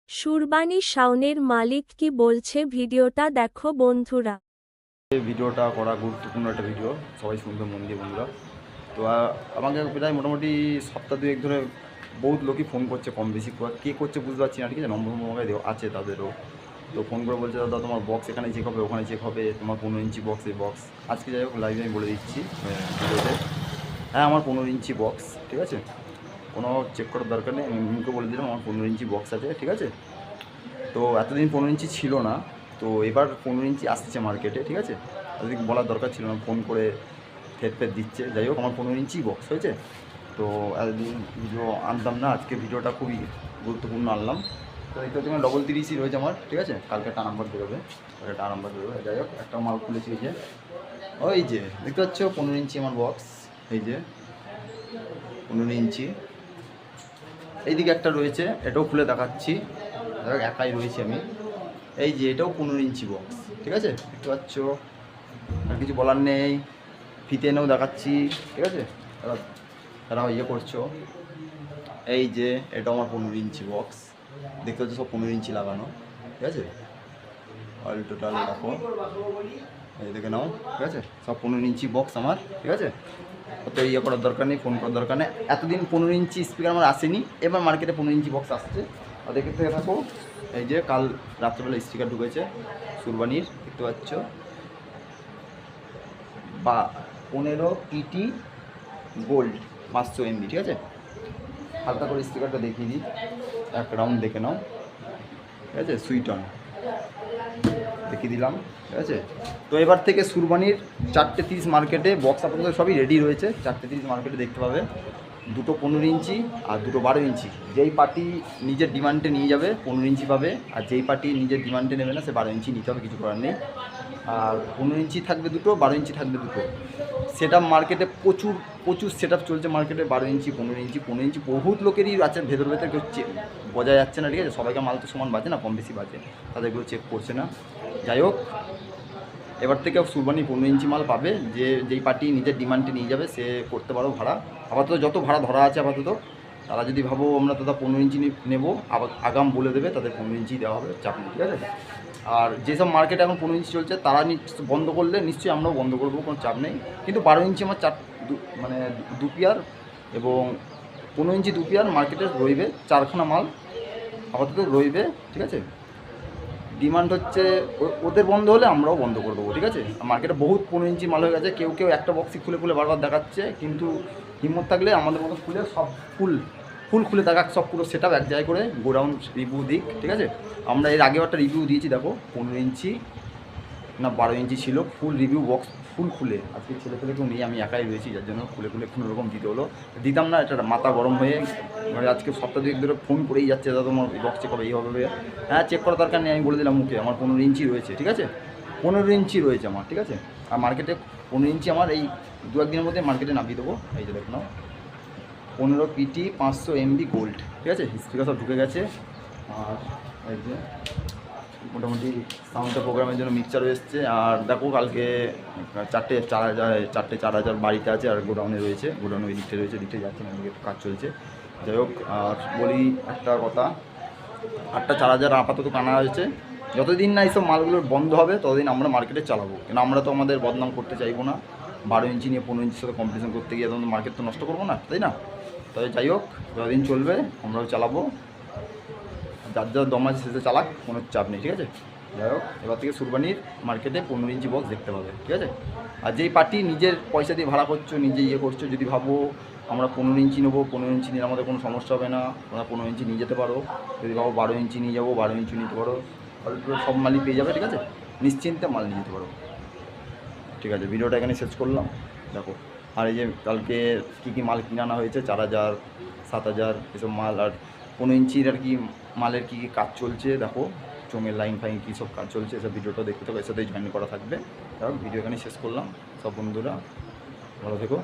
সুরবানী শাওনের মালিক কি বলছে ভিডিওটা দেখো বন্ধুরা। ভিডিওটা করা গুরুত্বপূর্ণ একটা ভিডিও, সবাই শুনবে মন দিয়ে বন্ধুরা। তো আমাকে প্রায় মোটামুটি সপ্তাহ দুয়েক ধরে বহুত লোকই ফোন করছে, কম বেশি কে করছে বুঝতে পারছি না, ঠিক আছে। নম্বর মোবাইল আছে তাদেরও। তো ফোন করে বলছে দাদা তোমার বক্স এখানে চেক হবে, ওখানে চেক হবে, তোমার 15 ইঞ্চি বক্স, এই বক্স আজকে যাই হোক লাইভে আমি বলে দিচ্ছি ভিডিওতে। হ্যাঁ, আমার 15 ইঞ্চি বক্স, ঠিক আছে, কোনো চেক করার দরকার নেই। আমি মুখে বলে দিলাম আমার 15 ইঞ্চি বক্স আছে, ঠিক আছে। তো এতদিন 15 ইঞ্চি ছিল না, তো এবার 15 ইঞ্চি আসছে মার্কেটে, ঠিক আছে। এতদিন বলার দরকার ছিল না, ফোন করে ফের দিচ্ছে। যাই হোক আমার 15 ইঞ্চি বক্স হয়েছে। তো এতদিন ভিডিও আনতাম না, আজকে ভিডিওটা খুবই গুরুত্বপূর্ণ আনলাম। তো দেখতে হচ্ছে 33 রয়েছে আমার, ঠিক আছে। কালকে একটা নাম্বার বেরোবে, একটা নাম্বার বেরোবে। যাই হোক একটা মাল খুলেছি, এই যে ওই যে দেখতে পাচ্ছ 15 ইঞ্চি আমার বক্স, এই যে 15 ইঞ্চি। এইদিকে একটা রয়েছে, এটাও খুলে দেখাচ্ছি, একাই রয়েছি আমি। এই যে এটাও 15 ইঞ্চি বক্স, ঠিক আছে, দেখতে পাচ্ছ। আর কিছু বলার নেই, ফিতে এনেও দেখাচ্ছি, ঠিক আছে। তারা ইয়ে করছো, এই যে এটা আমার 15 ইঞ্চি বক্স, দেখতে পাচ্ছ সব 15 ইঞ্চি লাগানো, ঠিক আছে। অল টোটাল দেখো, এই দেখে নাও, ঠিক আছে। সব 15 ইঞ্চি বক্স আমার, ঠিক আছে। অত ইয়ে করার দরকার নেই, ফোন করার দরকার নেই। এতদিন 15 ইঞ্চি স্পিকার আমার আসেনি, এবার মার্কেটে 15 ইঞ্চি বক্স আসছে। আর দেখে থেকে থাকো, এই যে কাল রাত্রেবেলা স্টিকার ঢুকেছে সুরবানির, দেখতে পাচ্ছ, বা 15 পিটি গোল্ড 500 MB, ঠিক আছে। হালকা করে স্টিকারটা দেখিয়ে দিই, এক রাউন্ড দেখে নাও, ঠিক আছে। সুইট অন দেখিয়ে দিলাম, ঠিক আছে। তো এবার থেকে সুরবানির 4:30 মার্কেটে বক্স আপাতত সবই রেডি রয়েছে। 4:30 মার্কেটে দেখতে পাবে দুটো 15 ইঞ্চি আর দুটো 12 ইঞ্চি। যেই পার্টি নিজের ডিমান্ডে নিয়ে যাবে 15 ইঞ্চি পাবে, আর যেই পার্টি নিজের ডিমান্ডে নেবে না সে 12 ইঞ্চি নিতে হবে, কিছু করার নেই। আর 15 ইঞ্চি থাকবে দুটো, 12 ইঞ্চি থাকবে দুটো। সেট আপ মার্কেটে প্রচুর সেট আপ চলছে মার্কেটে, 12 ইঞ্চি 15 ইঞ্চি 15 ইঞ্চি বহুত লোকেরই আছে ভেতর কেউ বোঝা যাচ্ছে না, ঠিক আছে। সবাইকে মাল তো সমান বাজে না, কম বেশি বাজে, তাদেরগুলো চেক করছে না। যাই হোক এবার থেকে সুরবানি 15 ইঞ্চি মাল পাবে, যেই পার্টি নিজের ডিমান্ডে নিয়ে যাবে সে করতে পারো ভাড়া। আপাতত যত ভাড়া ধরা আছে আপাতত, তারা যদি ভাবো আমরা দাদা 15 ইঞ্চি নেবো, আবার আগাম বলে দেবে, তাদের 15 ইঞ্চি দেওয়া হবে, চাপ নেই, ঠিক আছে। আর যেসব মার্কেটে এখন 15 ইঞ্চি চলছে তারা বন্ধ করলে নিশ্চয়ই আমরাও বন্ধ করবো, কোনো চাপ নেই। কিন্তু 12 ইঞ্চি আমার মানে 2 পেয়ার এবং 15 ইঞ্চি 2 পেয়ার মার্কেটে রইবে, 4খানা মাল আপাতত রইবে, ঠিক আছে। ডিমান্ড হচ্ছে ওদের বন্ধ হলে আমরাও বন্ধ করে দেবো, ঠিক আছে। মার্কেটে বহুত 15 ইঞ্চি মাল হয়ে গেছে, কেউ একটা বক্সই খুলে বারবার দেখাচ্ছে, কিন্তু হিম্মত থাকলে আমাদের মতো খুলে সব ফুল খুলে দেখাক, সব পুরো সেট আপ এক জায়গায় করে গোডাউন রিভিউ দিক, ঠিক আছে। আমরা এর আগেও একটা রিভিউ দিয়েছি, দেখো 15 ইঞ্চি না 12 ইঞ্চি ছিল, ফুল রিভিউ বক্স ফুল খুলে। আজকে ছেলে কেউ নেই, আমি একাই রয়েছি, যার জন্য খুলে কোনো রকম দিতে হলো। দিতাম না, এটা মাথা গরম হয়ে মানে আজকে সপ্তাহ দুয়েক ধরে ফোন করেই যাচ্ছে, দাদা তোমার বক্স চেক হবে, এই হবে। হ্যাঁ, চেক করার দরকার নেই, আমি বলে দিলাম মুখে আমার 15 ইঞ্চি রয়েছে, ঠিক আছে। 15 ইঞ্চি রয়েছে আমার, ঠিক আছে। আর মার্কেটে 15 ইঞ্চি আমার এই 2-1 দিনের মধ্যে মার্কেটে নামিয়ে দেবো। এই যে দেখো নাও 15 পিটি 500 MB গোল্ড, ঠিক আছে। স্পিকার সব ঢুকে গেছে। আর এই যে মোটামুটি সাউন্ডটা প্রোগ্রামের জন্য মিক্সচারও এসছে। আর দেখো কালকে 4টে 4,000 বাড়িতে আছে, আর গোডাউনে রয়েছে, গোডাউনে ওই দিকটা রয়েছে, দিকটা যাচ্ছে না, এদিকে কাজ চলছে। যাই হোক, আর বলি একটা কথা, 8টা 4,000 আপাতত কানা হয়েছে। যতদিন না এইসব মালগুলো বন্ধ হবে ততদিন আমরা মার্কেটে চালাবো, কেন আমরা তো আমাদের বদনাম করতে চাইবো না। 12 ইঞ্চি নিয়ে 15 ইঞ্চির সাথে কম্পিটিশন করতে গিয়ে তখন মার্কেট তো নষ্ট করবো না, তাই না। তবে যাই হোক যতদিন চলবে আমরাও চালাবো, যার দম আছে শেষে চালাক, কোনো চাপ নেই, ঠিক আছে। যাই হোক এবার থেকে সুরবানির মার্কেটে 15 ইঞ্চি বক্স দেখতে পাবে, ঠিক আছে। আর যেই পার্টি নিজের পয়সা দিয়ে ভাড়া করছো, নিজে ইয়ে করছো, যদি ভাবো আমরা 15 ইঞ্চি নেবো, 15 ইঞ্চি নিয়ে আমাদের কোনো সমস্যা হবে না, তোমরা 15 ইঞ্চি নিয়ে যেতে পারো। যদি ভাবো 12 ইঞ্চি নিয়ে যাবো, 12 ইঞ্চি নিতে পারো, অল্প সব মালই পেয়ে যাবে, ঠিক আছে। নিশ্চিন্তে মাল নিয়ে যেতে পারো, ঠিক আছে। ভিডিওটা এখানে শেষ করলাম, দেখো। আর এই যে কালকে কী মাল কিনে আনা হয়েছে, 4,000 7,000 এসব মাল, আর 15 ইঞ্চির আর কি মালের কী কাজ চলছে দেখো, চোঙের লাইন ফাইন কী সব কাজ চলছে, এসব ভিডিওটা দেখতে থাকো, এর সাথেই জয়েন করা থাকবে। দেখো ভিডিও এখানে শেষ করলাম, সব বন্ধুরা ভালো থেকো।